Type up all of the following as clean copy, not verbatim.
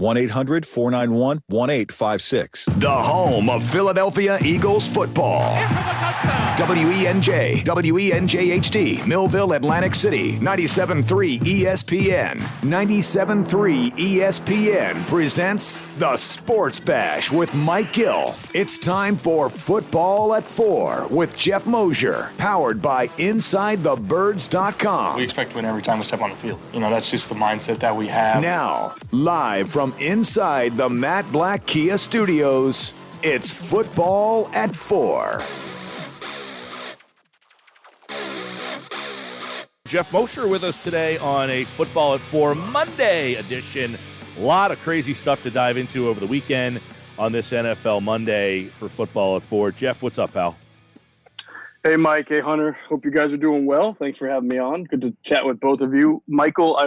1-800-491-1856. The home of Philadelphia Eagles football. WENJ, WENJHD, Millville, Atlantic City, 97.3 ESPN. 97.3 ESPN presents The Sports Bash with Mike Gill. It's time for Football at 4 with Geoff Mosher, powered by InsideTheBirds.com. We expect to win every time we step on the field. That's just the mindset that we have. Now, live from inside the Matt Black Kia Studios, it's Football at 4. Geoff Mosher with us today on a Football at 4 Monday edition. A lot of crazy stuff to dive into over the weekend on this NFL Monday for Football at 4. Geoff, what's up, pal? Hey, Mike. Hey, Hunter. Hope you guys are doing well. Thanks for having me on. Good to chat with both of you. Michael,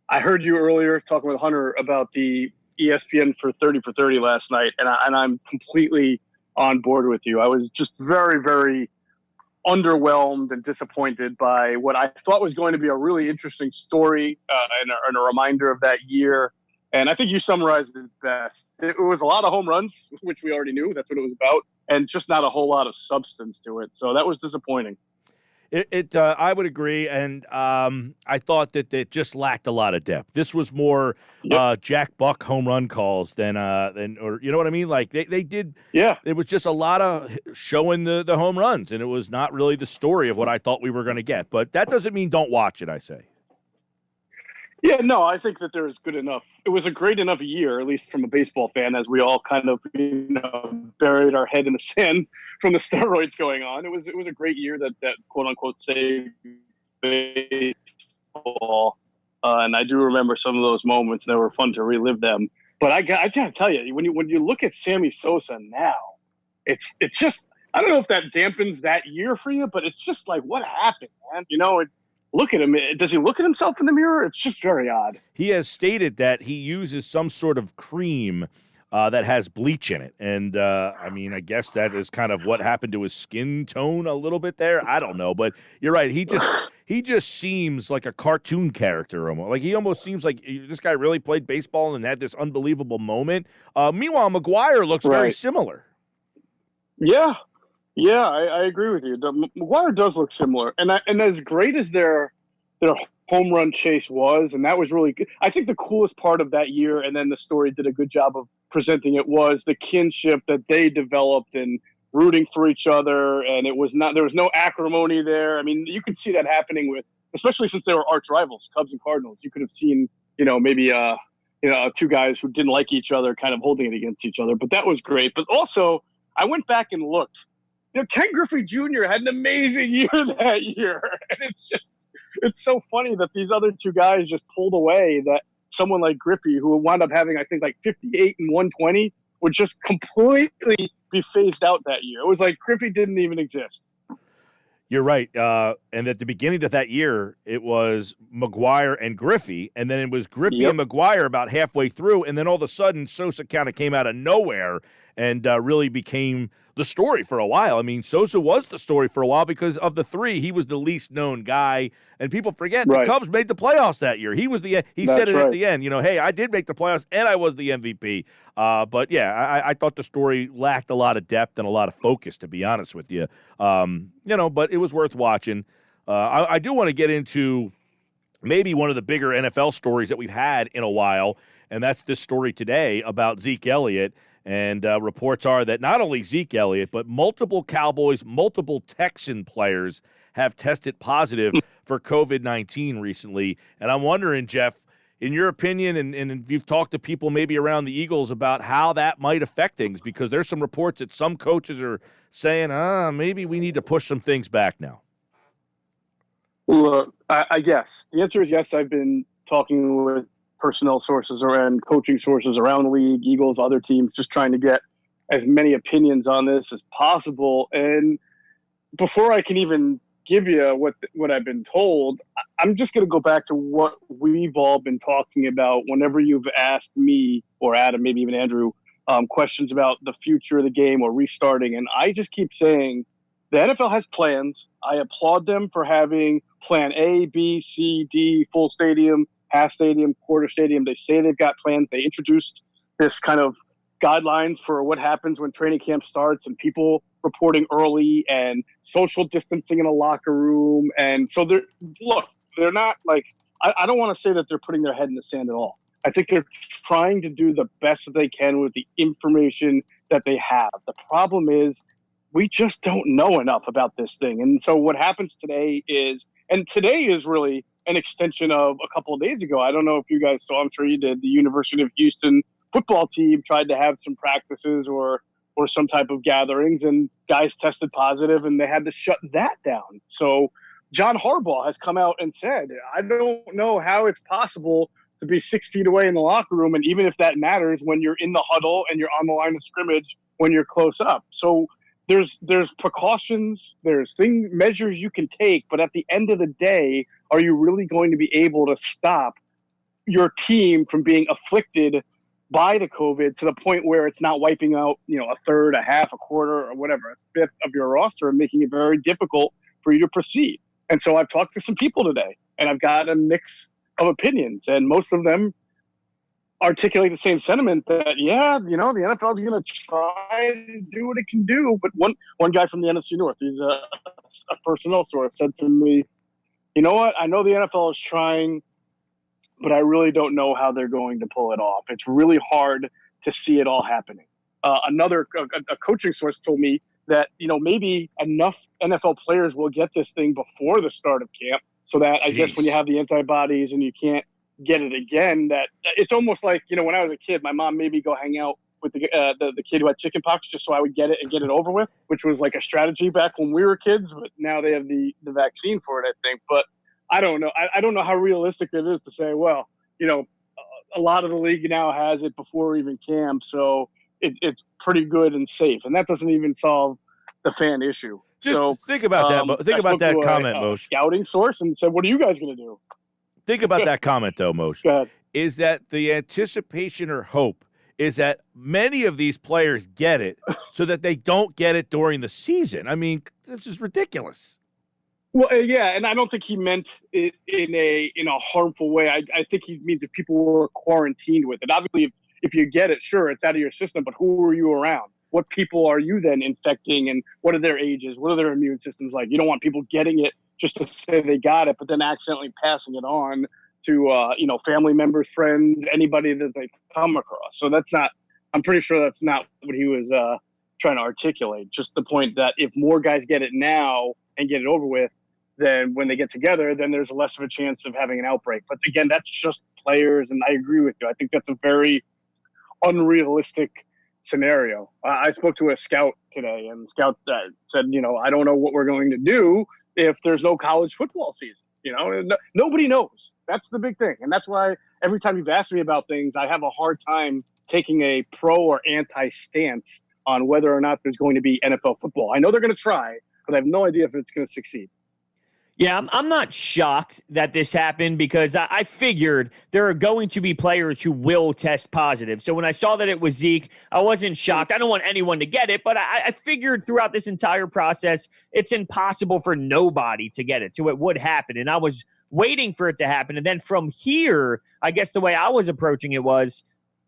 I heard you earlier talking with Hunter about the ESPN for 30 for 30 last night, and I'm completely on board with you. I was just very, very underwhelmed and disappointed by what I thought was going to be a really interesting story and a reminder of that year. And I think you summarized it best. It was a lot of home runs, which we already knew. That's what it was about, and just not a whole lot of substance to it. So that was disappointing. I would agree, and I thought that it just lacked a lot of depth. This was more Jack Buck home run calls than or you know what I mean? Like they did. Yeah, it was just a lot of showing the home runs, and it was not really the story of what I thought we were going to get. But that doesn't mean don't watch it. I say. Yeah, no, I think that there is good enough. It was a great enough year, at least from a baseball fan, as we all kind of buried our head in the sand from the steroids going on. It was a great year that quote unquote saved baseball, and I do remember some of those moments. They were fun to relive them. But I gotta tell you, when you look at Sammy Sosa now, it's just, I don't know if that dampens that year for you, but it's just like, what happened, man? Look at him. Does he look at himself in the mirror? It's just very odd. He has stated that he uses some sort of cream that has bleach in it. And, I guess that is kind of what happened to his skin tone a little bit there. I don't know. But you're right. He just seems like a cartoon character almost. Like he almost seems like this guy really played baseball and had this unbelievable moment. Meanwhile, McGuire looks very similar. Yeah. Yeah, I agree with you. McGuire does look similar, and as great as their home run chase was, and that was really good. I think the coolest part of that year, and then the story did a good job of presenting it, was the kinship that they developed and rooting for each other. And there was no acrimony there. I mean, you could see that happening especially since they were arch rivals, Cubs and Cardinals. You could have seen, maybe two guys who didn't like each other kind of holding it against each other. But that was great. But also, I went back and looked. Ken Griffey Jr. had an amazing year that year. And it's so funny that these other two guys just pulled away, that someone like Griffey, who wound up having, I think, like 58 and 120, would just completely be phased out that year. It was like Griffey didn't even exist. You're right. And at the beginning of that year, it was McGuire and Griffey, and then it was Griffey and McGuire about halfway through, and then all of a sudden Sosa kind of came out of nowhere and really became the story for a while. I mean, Sosa was the story for a while because of the three, he was the least known guy, and people forget the Cubs made the playoffs that year. He said it at the end, hey, I did make the playoffs and I was the MVP. But yeah, I thought the story lacked a lot of depth and a lot of focus, to be honest with you. But it was worth watching. I do want to get into maybe one of the bigger NFL stories that we've had in a while, and that's this story today about Zeke Elliott. And reports are that not only Zeke Elliott, but multiple Cowboys, multiple Texan players have tested positive for COVID-19 recently. And I'm wondering, Geoff, in your opinion, and if you've talked to people maybe around the Eagles about how that might affect things, because there's some reports that some coaches are saying, maybe we need to push some things back now. Look, I guess. The answer is yes. I've been talking with personnel sources and coaching sources around the league, Eagles, other teams, just trying to get as many opinions on this as possible. And before I can even give you what I've been told, I'm just going to go back to what we've all been talking about whenever you've asked me or Adam, maybe even Andrew, questions about the future of the game or restarting. And I just keep saying the NFL has plans. I applaud them for having plan A, B, C, D, full stadium, half stadium, quarter stadium. They say they've got plans. They introduced this kind of guidelines for what happens when training camp starts and people reporting early and social distancing in a locker room. And so they're not like, I don't want to say that they're putting their head in the sand at all. I think they're trying to do the best that they can with the information that they have. The problem is we just don't know enough about this thing. And so what happens today is really an extension of a couple of days ago. I don't know if you guys saw, I'm sure you did, the University of Houston football team tried to have some practices or some type of gatherings, and guys tested positive and they had to shut that down. So John Harbaugh has come out and said, I don't know how it's possible to be 6 feet away in the locker room, and even if that matters when you're in the huddle and you're on the line of scrimmage when you're close up. So there's precautions, there's measures you can take, but at the end of the day, are you really going to be able to stop your team from being afflicted by the COVID to the point where it's not wiping out, a third, a half, a quarter, or whatever, a fifth of your roster, and making it very difficult for you to proceed? And so I've talked to some people today, and I've got a mix of opinions, and most of them articulate the same sentiment that, the NFL is going to try to do what it can do. But one guy from the NFC North, he's a personnel source, said to me, you know what, I know the NFL is trying, but I really don't know how they're going to pull it off. It's really hard to see it all happening. Another coaching source told me that, maybe enough NFL players will get this thing before the start of camp so that I guess when you have the antibodies and you can't get it again, that it's almost like, when I was a kid, my mom made me go hang out with the kid who had chicken pox just so I would get it and get it over with, which was like a strategy back when we were kids, but now they have the vaccine for it, I think. But I don't know. I don't know how realistic it is to say, well, a lot of the league now has it before even camp, so it's pretty good and safe. And that doesn't even solve the fan issue. Just think about that. Think about that comment, Moshe. Scouting source and said, what are you guys going to do? Think about that comment, though, Moshe. Go ahead. Is that the anticipation or hope is that many of these players get it so that they don't get it during the season? I mean, this is ridiculous. Well, yeah, and I don't think he meant it in a harmful way. I think he means if people were quarantined with it. Obviously, if you get it, sure, it's out of your system, but who are you around? What people are you then infecting, and what are their ages? What are their immune systems like? You don't want people getting it just to say they got it, but then accidentally passing it on to, family members, friends, anybody that they come across. So I'm pretty sure that's not what he was trying to articulate. Just the point that if more guys get it now and get it over with, then when they get together, then there's less of a chance of having an outbreak. But again, that's just players, and I agree with you. I think that's a very unrealistic scenario. I spoke to a scout today, and the scout said, I don't know what we're going to do if there's no college football season. Nobody knows. That's the big thing. And that's why every time you've asked me about things, I have a hard time taking a pro or anti stance on whether or not there's going to be NFL football. I know they're going to try, but I have no idea if it's going to succeed. Yeah, I'm not shocked that this happened because I figured there are going to be players who will test positive. So when I saw that it was Zeke, I wasn't shocked. I don't want anyone to get it, but I figured throughout this entire process, it's impossible for nobody to get it. So it would happen. And I was waiting for it to happen. And then from here, I guess the way I was approaching it was,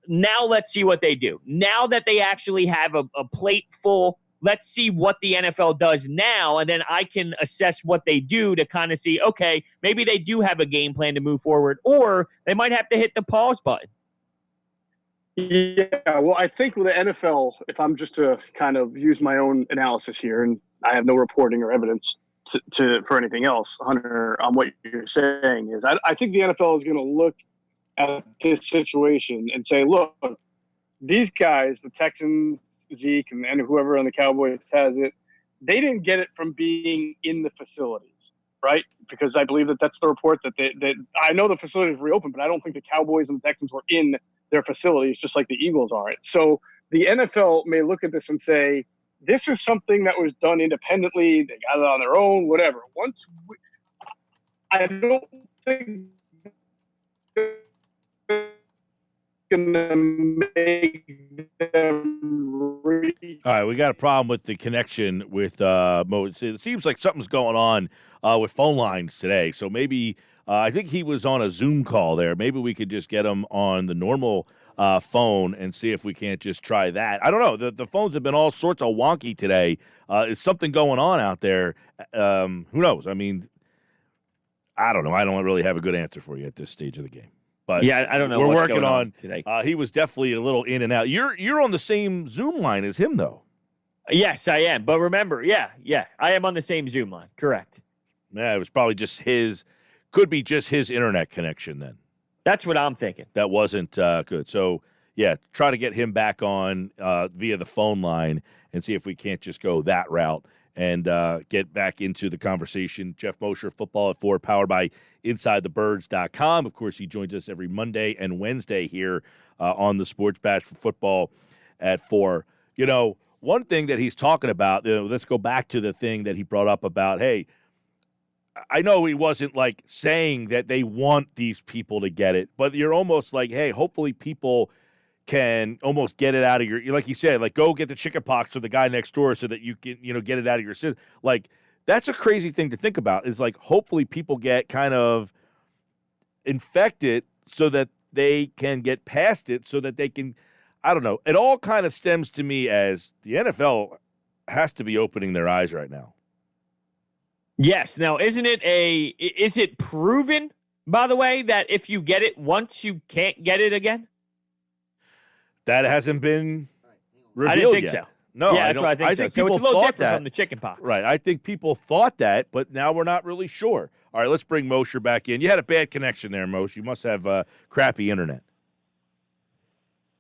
now let's see what they do. Now that they actually have a plate full, let's see what the NFL does now, and then I can assess what they do to kind of see, okay, maybe they do have a game plan to move forward, or they might have to hit the pause button. Yeah, well, I think with the NFL, if I'm just to kind of use my own analysis here, and I have no reporting or evidence for anything else, Hunter, on what you're saying, is I think the NFL is going to look at this situation and say, look, these guys, the Texans, Zeke and whoever on the Cowboys has it, they didn't get it from being in the facilities, right? Because I believe that's the report that I know the facilities reopened, but I don't think the Cowboys and the Texans were in their facilities, just like the Eagles aren't. So the NFL may look at this and say, this is something that was done independently. They got it on their own, whatever. I don't think going to make them All right, we got a problem with the connection with Mo. It seems like something's going on with phone lines today. So maybe I think he was on a Zoom call there. Maybe we could just get him on the normal phone and see if we can't just try that. I don't know. The phones have been all sorts of wonky today. Is something going on out there? Who knows? I mean, I don't know. I don't really have a good answer for you at this stage of the game. But yeah, I don't know. We're what's working going on today. He was definitely a little in and out. You're on the same Zoom line as him, though. Yes, I am. But remember, yeah, I am on the same Zoom line. Correct. Yeah, it was probably just could be just his internet connection then. That's what I'm thinking. That wasn't good. So, yeah, try to get him back on via the phone line and see if we can't just go that route and get back into the conversation. Geoff Mosher, Football at 4, powered by InsideTheBirds.com. Of course, he joins us every Monday and Wednesday here on the Sports Bash for Football at 4. You know, one thing that he's talking about, let's go back to the thing that he brought up about, hey, I know he wasn't like saying that they want these people to get it, but you're almost like, hey, hopefully people can almost get it out of your, like you said, like go get the chicken pox for the guy next door so that you can, get it out of your system. Like that's a crazy thing to think about. Is like hopefully people get kind of infected so that they can get past it, so that they can, I don't know. It all kind of stems to me as the NFL has to be opening their eyes right now. Yes. Now, is it proven, by the way, that if you get it once, you can't get it again? That hasn't been revealed I didn't think yet. so. No, yeah, that's what I think so. People So it's a little different that, from the chicken pox. Right. I think people thought that, but now we're not really sure. All right, let's bring Mosher back in. You had a bad connection there, Mosher. You must have crappy internet.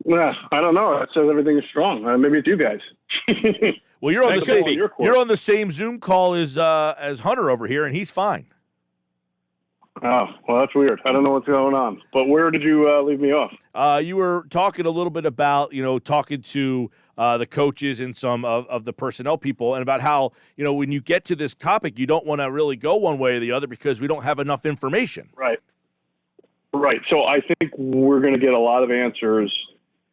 Yeah, I don't know. It says everything is strong. Maybe it's you guys. Well, you're on the same Zoom call as Hunter over here, and he's fine. Oh, well, that's weird. I don't know what's going on. But where did you leave me off? You were talking a little bit about, talking to the coaches and some of the personnel people, and about how, when you get to this topic, you don't want to really go one way or the other because we don't have enough information. Right. So I think we're going to get a lot of answers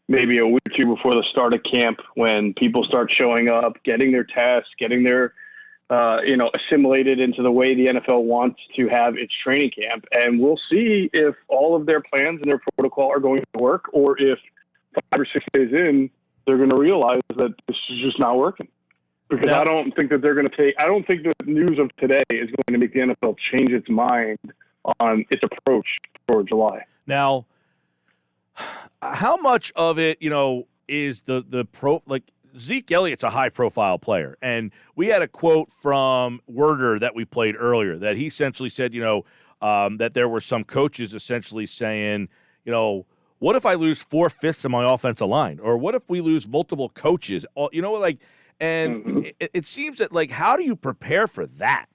maybe a week or two before the start of camp, when people start showing up, getting their tests, getting their assimilated into the way the NFL wants to have its training camp. And we'll see if all of their plans and their protocol are going to work, or if 5 or 6 days in, they're going to realize that this is just not working. Because I don't think that I don't think the news of today is going to make the NFL change its mind on its approach for July. Now, how much of it, is the pro, like, Zeke Elliott's a high-profile player, and we had a quote from Werder that we played earlier that he essentially said, that there were some coaches essentially saying, what if I lose 4/5 of my offensive line, or what if we lose multiple coaches, and it seems that, like, how do you prepare for that?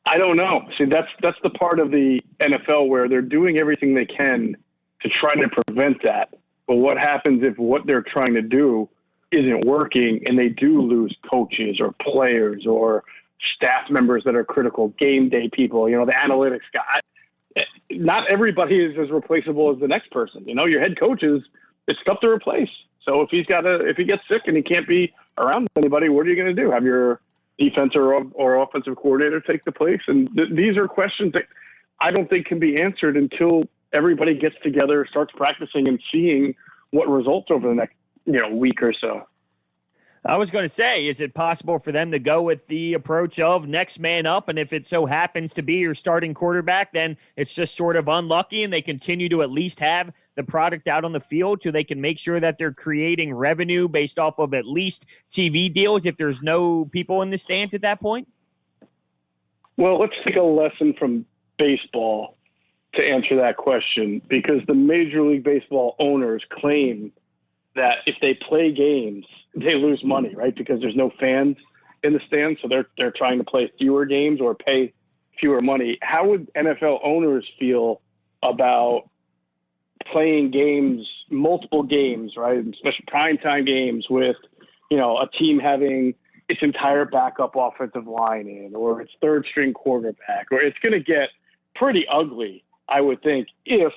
I don't know. See, that's the part of the NFL where they're doing everything they can to try to prevent that. But what happens if what they're trying to do isn't working and they do lose coaches or players or staff members that are critical, game day people, the analytics guy? Not everybody is as replaceable as the next person. Your head coaches, it's tough to replace. So if he gets sick and he can't be around anybody, what are you going to do? Have your defense or offensive coordinator take the place? And these are questions that I don't think can be answered until everybody gets together, starts practicing, and seeing what results over the next week or so. I was going to say, is it possible for them to go with the approach of next man up? And if it so happens to be your starting quarterback, then it's just sort of unlucky, and they continue to at least have the product out on the field so they can make sure that they're creating revenue based off of at least TV deals if there's no people in the stands at that point? Well, let's take a lesson from baseball to answer that question, because the Major League Baseball owners claim that if they play games, they lose money, right? Because there's no fans in the stands, so they're trying to play fewer games or pay fewer money. How would NFL owners feel about playing games, multiple games, right? Especially primetime games with, a team having its entire backup offensive line in, or its third string quarterback, or it's going to get pretty ugly, I would think, if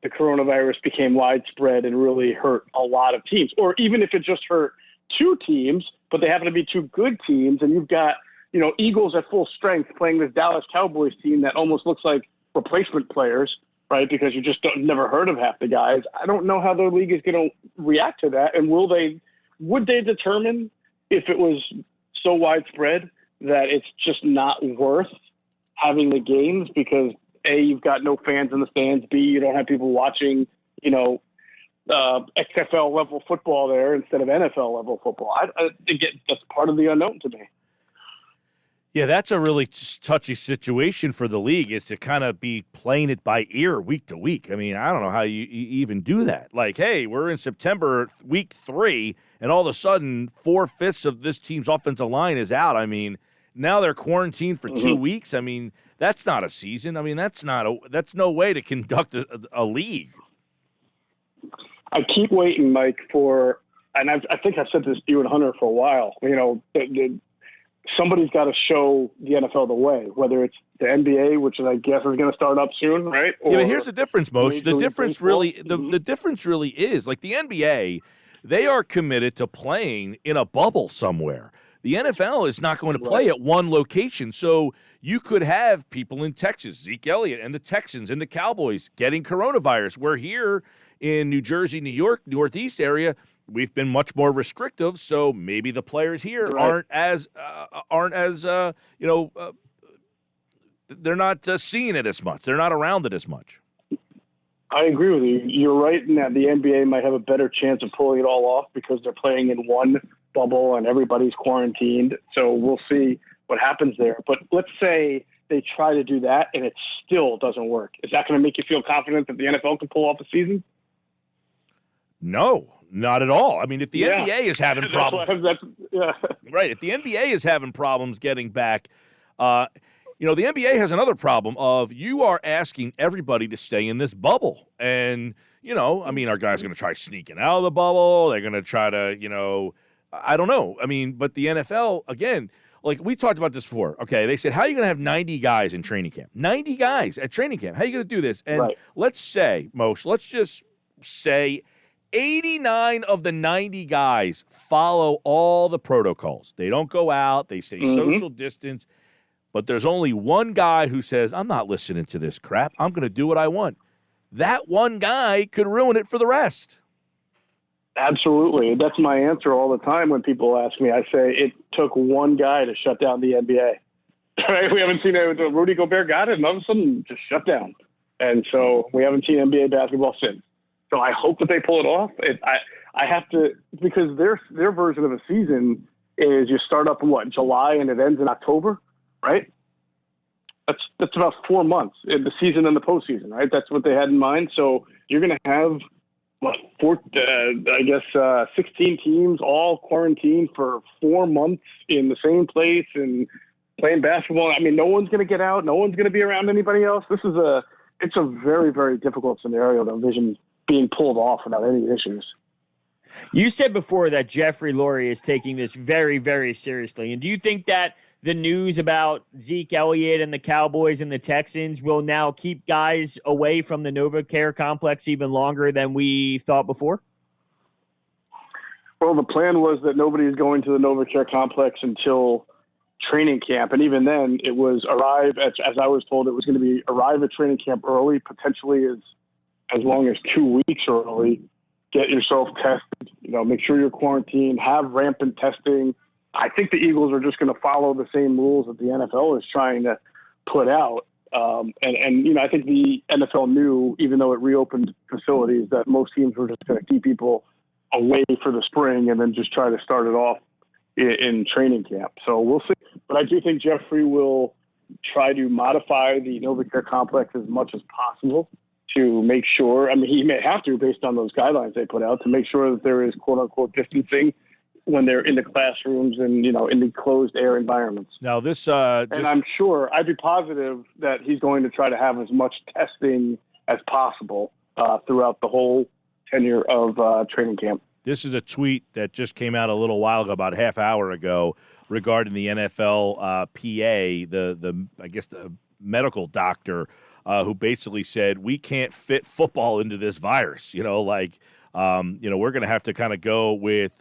the coronavirus became widespread and really hurt a lot of teams, or even if it just hurt 2 teams, but they happen to be 2 good teams, and you've got Eagles at full strength playing this Dallas Cowboys team that almost looks like replacement players, right? Because you just never heard of half the guys. I don't know how the league is going to react to that. And would they determine if it was so widespread that it's just not worth having the games because A, you've got no fans in the stands, B, you don't have people watching, XFL level football there instead of NFL level football. I think that's part of the unknown to me. Yeah, that's a really touchy situation for the league, is to kind of be playing it by ear week to week. I mean, I don't know how you even do that. Like, hey, we're in September, week 3, and all of a sudden 4/5 of this team's offensive line is out. I mean, now they're quarantined for 2 weeks. I mean, that's not a season. I mean, that's no way to conduct a league. I keep waiting, Mike, and I think I've said this to you and Hunter for a while. Somebody's got to show the NFL the way, whether it's the NBA, which I guess is going to start up soon, right? Yeah, but here's the difference, Moshe. The difference really is, like the NBA, they are committed to playing in a bubble somewhere. The NFL is not going to play at one location. So you could have people in Texas, Zeke Elliott and the Texans and the Cowboys getting coronavirus. We're here in New Jersey, New York, Northeast area. We've been much more restrictive, so maybe the players here aren't as they're not seeing it as much. They're not around it as much. I agree with you. You're right in that the NBA might have a better chance of pulling it all off because they're playing in one bubble and everybody's quarantined. So we'll see what happens there. But let's say they try to do that and it still doesn't work. Is that going to make you feel confident that the NFL can pull off a season? No. Not at all. I mean, if the NBA is having problems, right? If the NBA is having problems getting back, the NBA has another problem of you are asking everybody to stay in this bubble, and our guys are going to try sneaking out of the bubble. They're going to try to, I don't know. I mean, but the NFL again, like we talked about this before. Okay, they said, how are you going to have 90 guys in training camp? 90 guys at training camp. How are you going to do this? And let's say, Moshe, let's just say 89 of the 90 guys follow all the protocols. They don't go out. They stay social distance. But there's only one guy who says, I'm not listening to this crap. I'm going to do what I want. That one guy could ruin it for the rest. Absolutely. That's my answer all the time when people ask me. I say it took one guy to shut down the NBA. Right? We haven't seen it. Rudy Gobert got it, and all of a sudden just shut down. And so we haven't seen NBA basketball since. So I hope that they pull it off. I have to, because their version of a season is you start up in July and it ends in October, right? That's about 4 months in the season and the postseason, right? That's what they had in mind. So you're going to have 16 teams all quarantined for 4 months in the same place and playing basketball. I mean, no one's going to get out. No one's going to be around anybody else. It's a very, very difficult scenario to envision being pulled off without any issues. You said before that Jeffrey Lurie is taking this very, very seriously. And do you think that the news about Zeke Elliott and the Cowboys and the Texans will now keep guys away from the NovaCare complex even longer than we thought before? Well, the plan was that nobody is going to the NovaCare complex until training camp. And even then it was as I was told, it was going to be arrive at training camp early, potentially as long as 2 weeks early, get yourself tested, make sure you're quarantined, have rampant testing. I think the Eagles are just going to follow the same rules that the NFL is trying to put out. And I think the NFL knew, even though it reopened facilities, that most teams were just going to keep people away for the spring and then just try to start it off in training camp. So we'll see. But I do think Jeffrey will try to modify the NovaCare complex as much as possible to make sure, he may have to based on those guidelines they put out, to make sure that there is quote unquote distancing when they're in the classrooms and, in the closed air environments. Now this, and I'm sure, I'd be positive that he's going to try to have as much testing as possible throughout the whole tenure of training camp. This is a tweet that just came out a little while ago, about half hour ago, regarding the NFL PA, the medical doctor, who basically said, we can't fit football into this virus. We're going to have to kind of go with,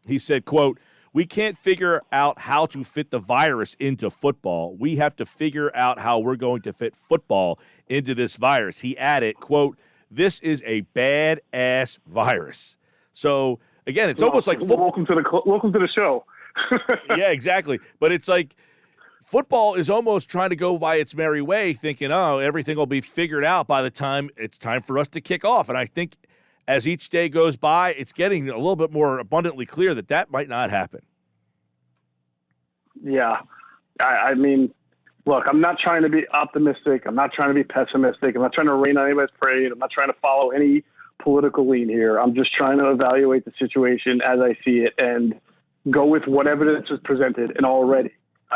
he said, quote, we can't figure out how to fit the virus into football. We have to figure out how we're going to fit football into this virus. He added, quote, "This is a bad-ass virus." So, again, it's almost like welcome to the show. Yeah, exactly. But it's like football is almost trying to go by its merry way, thinking, oh, everything will be figured out by the time it's time for us to kick off. And I think as each day goes by, it's getting a little bit more abundantly clear that might not happen. Yeah. I mean, look, I'm not trying to be optimistic. I'm not trying to be pessimistic. I'm not trying to rain on anybody's parade. I'm not trying to follow any political lean here. I'm just trying to evaluate the situation as I see it and go with what evidence is presented. And already,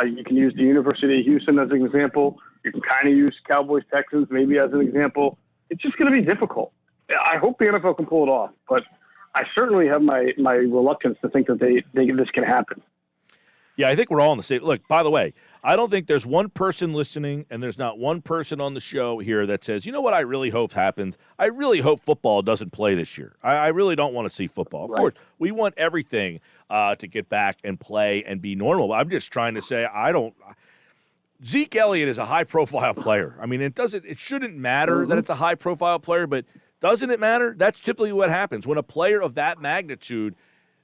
you can use the University of Houston as an example. You can kind of use Cowboys, Texans maybe as an example. It's just going to be difficult. I hope the NFL can pull it off, but I certainly have my reluctance to think that this can happen. Yeah, I think we're all in the same. Look, by the way, I don't think there's one person listening and there's not one person on the show here that says, you know what I really hope happens? I really hope football doesn't play this year. I really don't want to see football. Of course, we want everything to get back and play and be normal. But I'm just trying to say Zeke Elliott is a high-profile player. I mean, it shouldn't matter that it's a high-profile player, but doesn't it matter? That's typically what happens. When a player of that magnitude,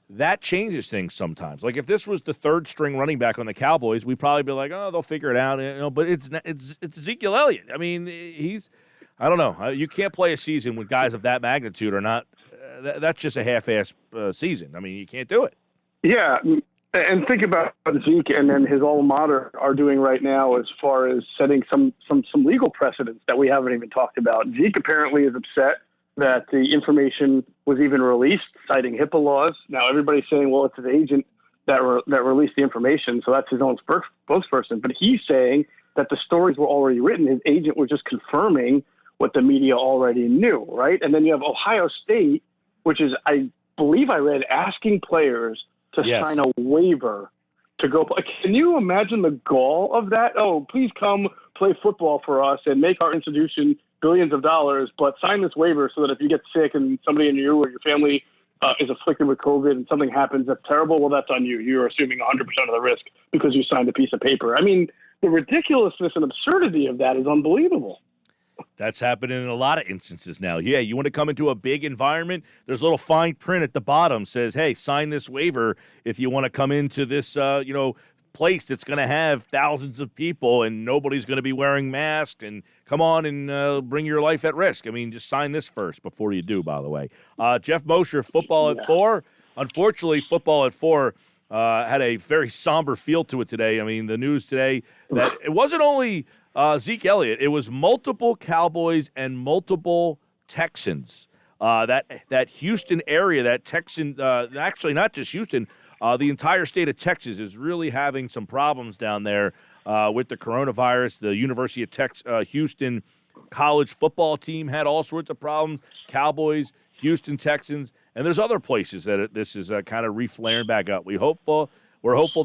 that changes things sometimes. Like if this was the third-string running back on the Cowboys, we'd probably be like, oh, they'll figure it out. But it's Ezekiel Elliott. I mean, I don't know. You can't play a season when guys of that magnitude are not. That's just a half-ass season. I mean, you can't do it. Yeah, and think about what Zeke and then his alma mater are doing right now as far as setting some legal precedents that we haven't even talked about. Zeke apparently is upset that the information was even released, citing HIPAA laws. Now everybody's saying, well, it's his agent that released the information, so that's his own spokesperson. But he's saying that the stories were already written. His agent was just confirming what the media already knew, right? And then you have Ohio State, which is, I believe I read, asking players to sign a waiver to go. Can you imagine the gall of that? Oh, please come play football for us and make our institution billions of dollars, but sign this waiver so that if you get sick and somebody in you or your family is afflicted with COVID and something happens that's terrible, well, that's on you. You're assuming 100% of the risk because you signed a piece of paper. I mean, the ridiculousness and absurdity of that is unbelievable. That's happening in a lot of instances now. Yeah, you want to come into a big environment, there's a little fine print at the bottom says, hey, sign this waiver if you want to come into this, place that's going to have thousands of people and nobody's going to be wearing masks and come on and bring your life at risk. I mean, just sign this first before you do, by the way. Geoff Mosher, Football at 4. Unfortunately, Football at 4 had a very somber feel to it today. I mean, the news today that it wasn't only Zeke Elliott, it was multiple Cowboys and multiple Texans. That Houston area, that Texan, actually not just Houston, the entire state of Texas is really having some problems down there with the coronavirus. The University of Houston college football team had all sorts of problems. Cowboys, Houston Texans, and there's other places that this is kind of reflaring back up. We're hopeful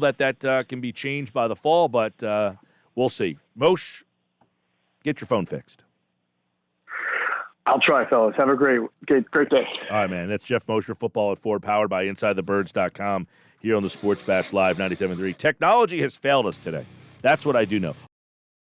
that can be changed by the fall, but we'll see. Moshe, get your phone fixed. I'll try, fellas. Have a great day. All right, man. That's Geoff Mosher, Football at 4, powered by InsideTheBirds.com here on the Sports Bash Live 97.3. Technology has failed us today. That's what I do know.